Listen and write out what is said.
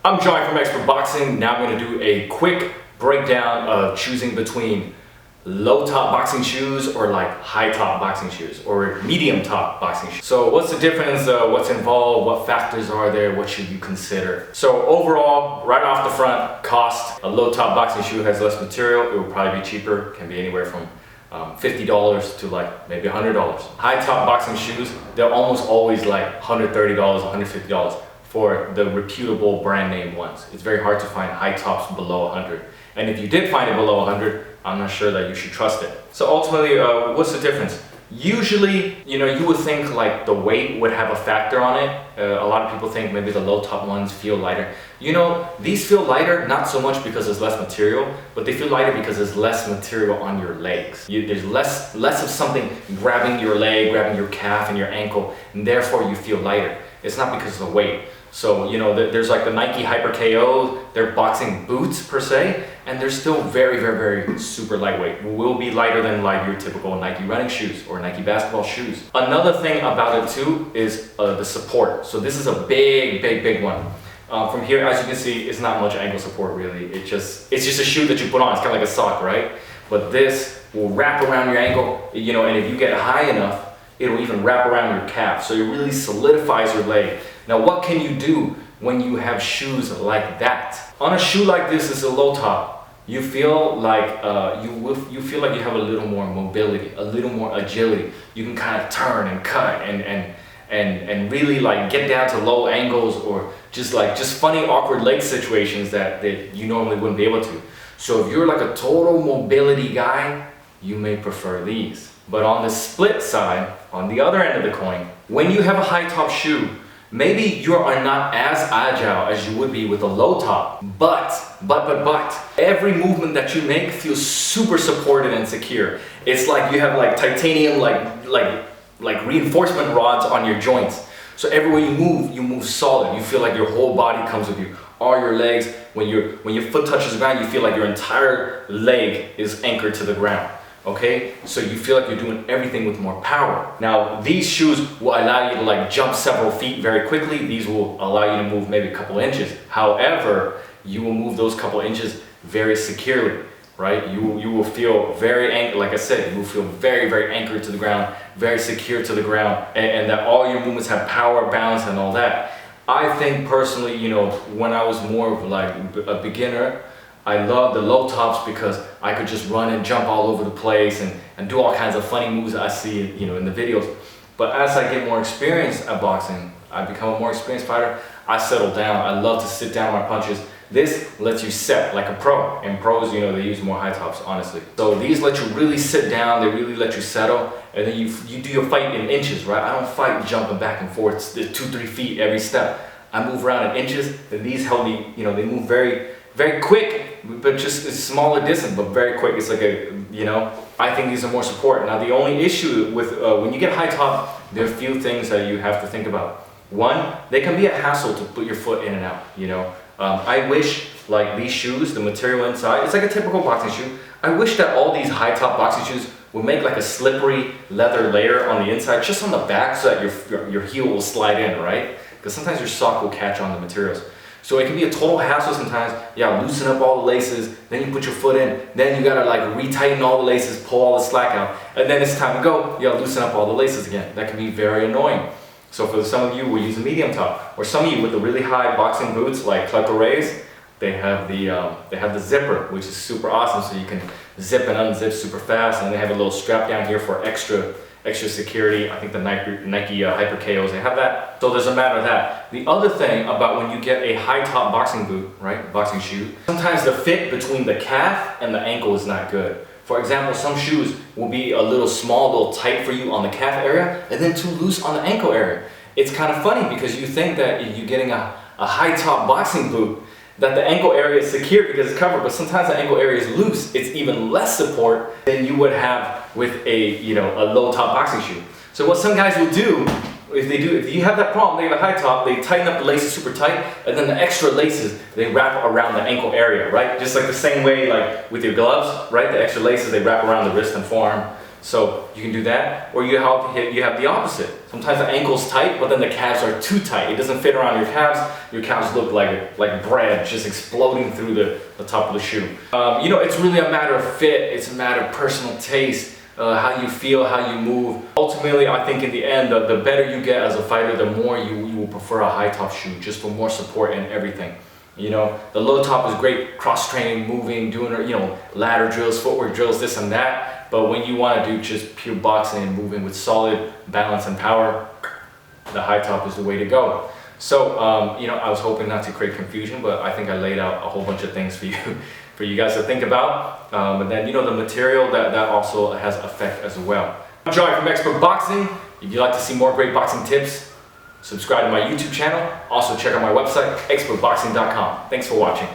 I'm Johnny from Expert Boxing. Now I'm going to do a quick breakdown of choosing between low top boxing shoes or like high top boxing shoes or medium top boxing shoes. So what's the difference, what's involved, what factors are there, what should you consider? So overall, right off the front, cost. A low top boxing shoe has less material, it will probably be cheaper, can be anywhere from $50 to like maybe $100. High top boxing shoes, they're almost always like $130, $150 for the reputable brand name ones. It's very hard to find high tops below 100. And if you did find it below 100, I'm not sure that you should trust it. So ultimately, what's the difference? Usually, you would think like the weight would have a factor on it. A lot of people think maybe the low top ones feel lighter. These feel lighter not so much because there's less material, but they feel lighter because there's less material on your legs. There's less of something grabbing your leg, grabbing your calf and your ankle, and therefore you feel lighter. It's not because of the weight. So, there's like the Nike Hyper KO, they're boxing boots per se, and they're still very, very, very super lightweight. Will be lighter than like your typical Nike running shoes or Nike basketball shoes. Another thing about it too is the support. So this is a big, big, big one. From here, as you can see, it's not much ankle support really. It's just a shoe that you put on. It's kind of like a sock, right? But this will wrap around your ankle, and if you get high enough, it'll even wrap around your calf. So it really solidifies your leg. Now, what can you do when you have shoes like that? On a shoe like this, it's a low top. You feel like you feel like you have a little more mobility, a little more agility. You can kind of turn and cut and really like get down to low angles or just funny awkward leg situations that you normally wouldn't be able to. So if you're like a total mobility guy, you may prefer these. But on the split side, on the other end of the coin, when you have a high top shoe, maybe you are not as agile as you would be with a low top, but every movement that you make feels super supported and secure. It's like you have like titanium like reinforcement rods on your joints. So everywhere you move solid. You feel like your whole body comes with you. All your legs, when your foot touches the ground, you feel like your entire leg is anchored to the ground. Okay, so you feel like you're doing everything with more power. Now, these shoes will allow you to like jump several feet very quickly. These will allow you to move maybe a couple inches. However, you will move those couple inches very securely, right? You will feel very anchored, like I said, you will feel very, very anchored to the ground, very secure to the ground, and that all your movements have power, balance, and all that. I think personally, when I was more of like a beginner, I love the low tops because I could just run and jump all over the place and do all kinds of funny moves that I see in the videos. But as I get more experience at boxing, I become a more experienced fighter, I settle down. I love to sit down my punches. This lets you set like a pro. And pros, they use more high tops, honestly. So these let you really sit down, they really let you settle, and then you do your fight in inches, right? I don't fight jumping back and forth 2-3 feet every step. I move around in inches, and these help me, they move very, very quick, but just a smaller distance, but very quick. It's like I think these are more support. Now the only issue with when you get high top, there are a few things that you have to think about. One, they can be a hassle to put your foot in and out, I wish like these shoes, the material inside, it's like a typical boxing shoe. I wish that all these high top boxing shoes would make like a slippery leather layer on the inside, just on the back, so that your heel will slide in, right? Because sometimes your sock will catch on the materials. So it can be a total hassle sometimes. Yeah, loosen up all the laces, then you put your foot in, then you gotta like retighten all the laces, pull all the slack out, and then it's time to go, you gotta loosen up all the laces again. That can be very annoying. So for some of you who use a medium top, or some of you with the really high boxing boots like Tightness, they have the zipper, which is super awesome, so you can zip and unzip super fast, and they have a little strap down here for extra security. I think the Nike Hyper KOs, they have that. So there's a matter of that. The other thing about when you get a high top boxing boot, right, boxing shoe, sometimes the fit between the calf and the ankle is not good. For example, some shoes will be a little small, a little tight for you on the calf area, and then too loose on the ankle area. It's kind of funny because you think that you're getting a high top boxing boot, that the ankle area is secure because it's covered, but sometimes the ankle area is loose. It's even less support than you would have with a low top boxing shoe. So what some guys will do, if you have that problem, they have a high top, they tighten up the laces super tight, and then the extra laces, they wrap around the ankle area, right? Just like the same way like with your gloves, right? The extra laces, they wrap around the wrist and forearm. So you can do that, or you have the opposite. Sometimes the ankle's tight, but then the calves are too tight. It doesn't fit around your calves. Your calves look like bread just exploding through the top of the shoe. You know, it's really a matter of fit. It's a matter of personal taste. How you feel, how you move. Ultimately, I think in the end, the better you get as a fighter, the more you will prefer a high top shoe, just for more support and everything. You know, the low top is great, cross training, moving, doing, you know, ladder drills, footwork drills, this and that. But when you want to do just pure boxing and moving with solid balance and power, the high top is the way to go. So, you know, I was hoping not to create confusion, but I think I laid out a whole bunch of things for you guys to think about. And then, you know, the material that also has effect as well. I'm Joey from Expert Boxing. If you'd like to see more great boxing tips, subscribe to my YouTube channel. Also check out my website, expertboxing.com. Thanks for watching.